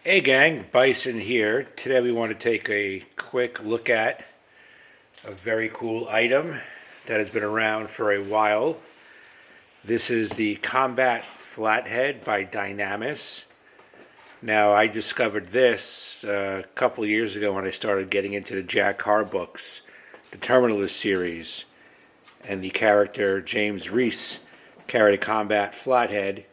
Hey gang, Bison here. Today we want to take a quick look at a very cool item that has been around for a while. This is the Combat Flathead by Dynamis. Now I discovered this a couple of years ago when I started getting into the Jack Carr books, the Terminalist series, and the character James Reese carried a Combat Flathead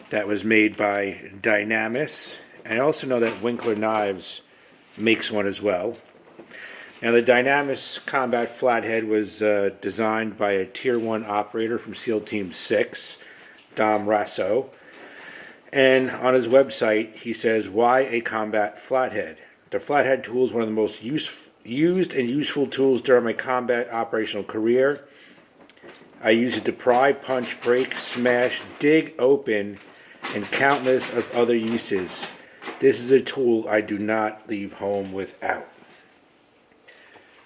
that was made by Dynamis. And I also know that Winkler Knives makes one as well. Now the Dynamis Combat Flathead was designed by a Tier 1 operator from SEAL Team 6, Dom Rasso. And on his website he says, why a combat flathead? The flathead tool is one of the most used and useful tools during my combat operational career. I use it to pry, punch, break, smash, dig open, and countless of other uses. This is a tool I do not leave home without.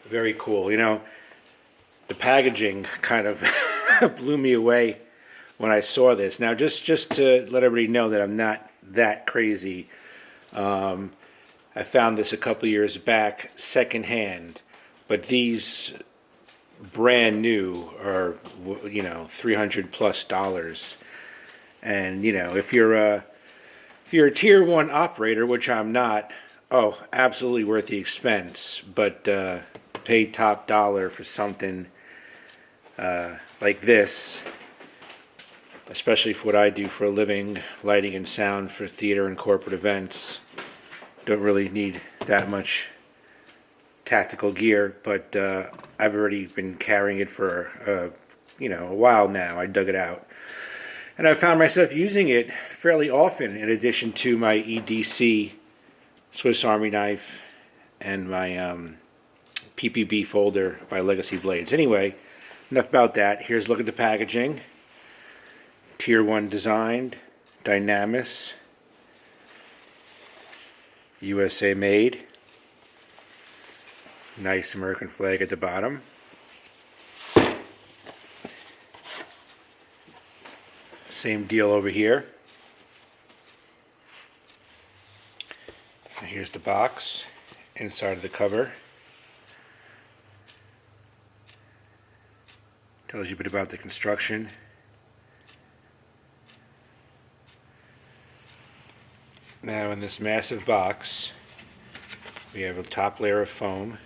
Very cool. You know, the packaging kind of blew me away when I saw this. Now, just to let everybody know that I'm not that crazy, I found this a couple years back secondhand, but these brand new are, $300+. And, if you're a Tier 1 operator, which I'm not, absolutely worth the expense. But pay top dollar for something like this, especially for what I do for a living, lighting and sound for theater and corporate events. Don't really need that much tactical gear, but I've already been carrying it for a while now. I dug it out. And I found myself using it fairly often in addition to my EDC Swiss Army knife and my PPB folder by Legacy Blades. Anyway, enough about that. Here's a look at the packaging. Tier 1 designed, Dynamis, USA made. Nice American flag at the bottom. Same deal over here. And here's the box inside of the cover. Tells you a bit about the construction. Now in this massive box we have a top layer of foam,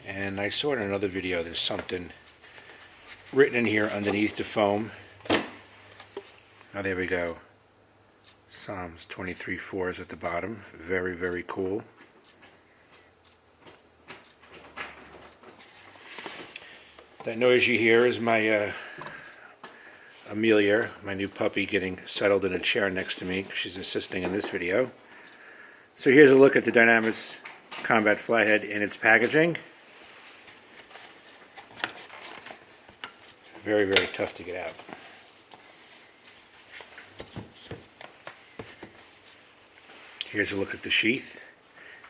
and I saw in another video there's something written in here underneath the foam. Oh, there we go. Psalms 23:4 is at the bottom. Very, very cool. That noise you hear is my Amelia, my new puppy, getting settled in a chair next to me. She's assisting in this video. So here's a look at the Dynamis Combat Flathead in its packaging. Very, very tough to get out. Here's a look at the sheath.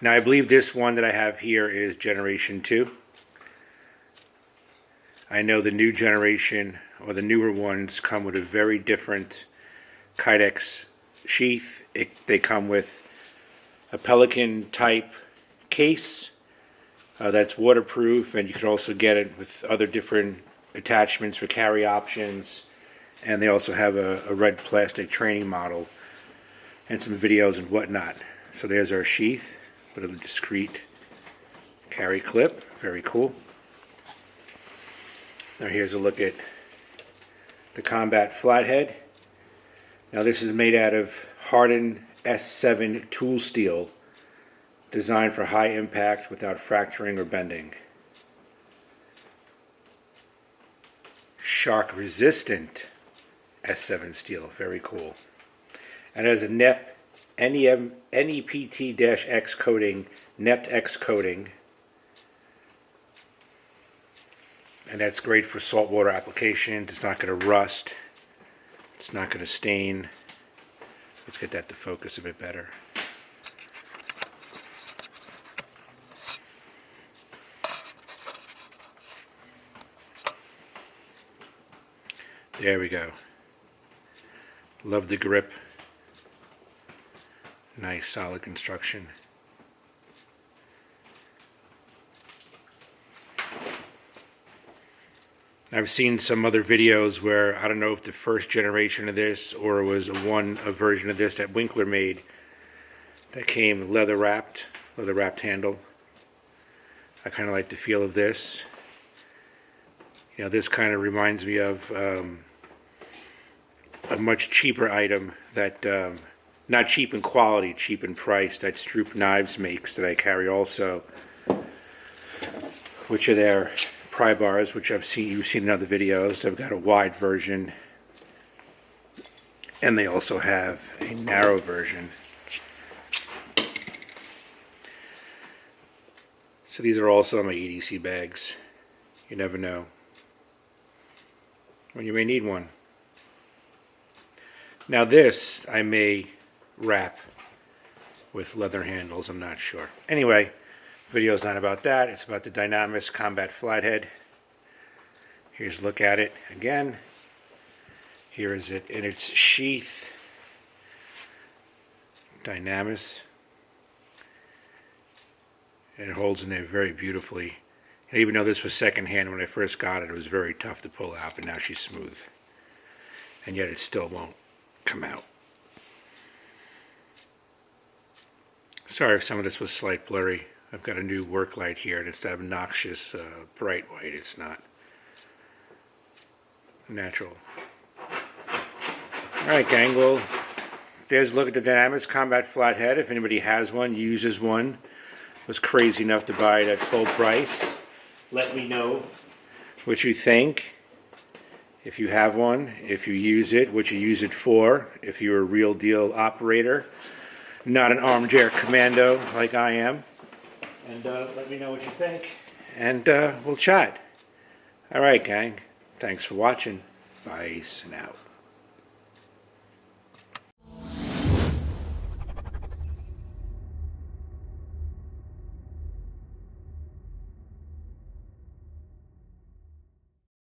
Now I believe this one that I have here is Generation 2. I know the new generation, or the newer ones, come with a very different Kydex sheath. They come with a Pelican type case that's waterproof, and you can also get it with other different attachments for carry options. And they also have a red plastic training model and some videos and whatnot. So there's our sheath with a discreet carry clip. Very cool. Now here's a look at the Combat Flathead. Now this is made out of hardened S7 tool steel, designed for high impact without fracturing or bending. Shark resistant S7 steel. Very cool. And it has a NEPT-X coating, NEPT-X coating. And that's great for saltwater applications. It's not going to rust. It's not going to stain. Let's get that to focus a bit better. There we go. Love the grip. Nice solid construction. I've seen some other videos where, I don't know if the first generation of this or it was a version of this that Winkler made that came leather wrapped handle. I kind of like the feel of this. You know, this kind of reminds me of a much cheaper item that, not cheap in quality, cheap in price, that Stroop Knives makes that I carry also, which are their pry bars, which you've seen in other videos. They've got a wide version, and they also have a narrow version. So these are also my EDC bags. You never know when you may need one. Now this I may wrap with leather handles, I'm not sure. Anyway, video's not about that, it's about the Dynamis Combat Flathead. Here's a look at it again. Here is it in its sheath. Dynamis. And it holds in there very beautifully. And even though this was secondhand when I first got it, it was very tough to pull out, but now she's smooth. And yet it still won't come out. Sorry if some of this was slight blurry. I've got a new work light here, and it's that obnoxious bright white. It's not natural. Alright, gang, well, there's a look at the Dynamis Combat Flathead. If anybody has one, uses one, was crazy enough to buy it at full price, let me know what you think. If you have one, if you use it, what you use it for, if you're a real deal operator, not an armchair commando like I am. And let me know what you think, and we'll chat. Alright, gang. Thanks for watching. Bye and out.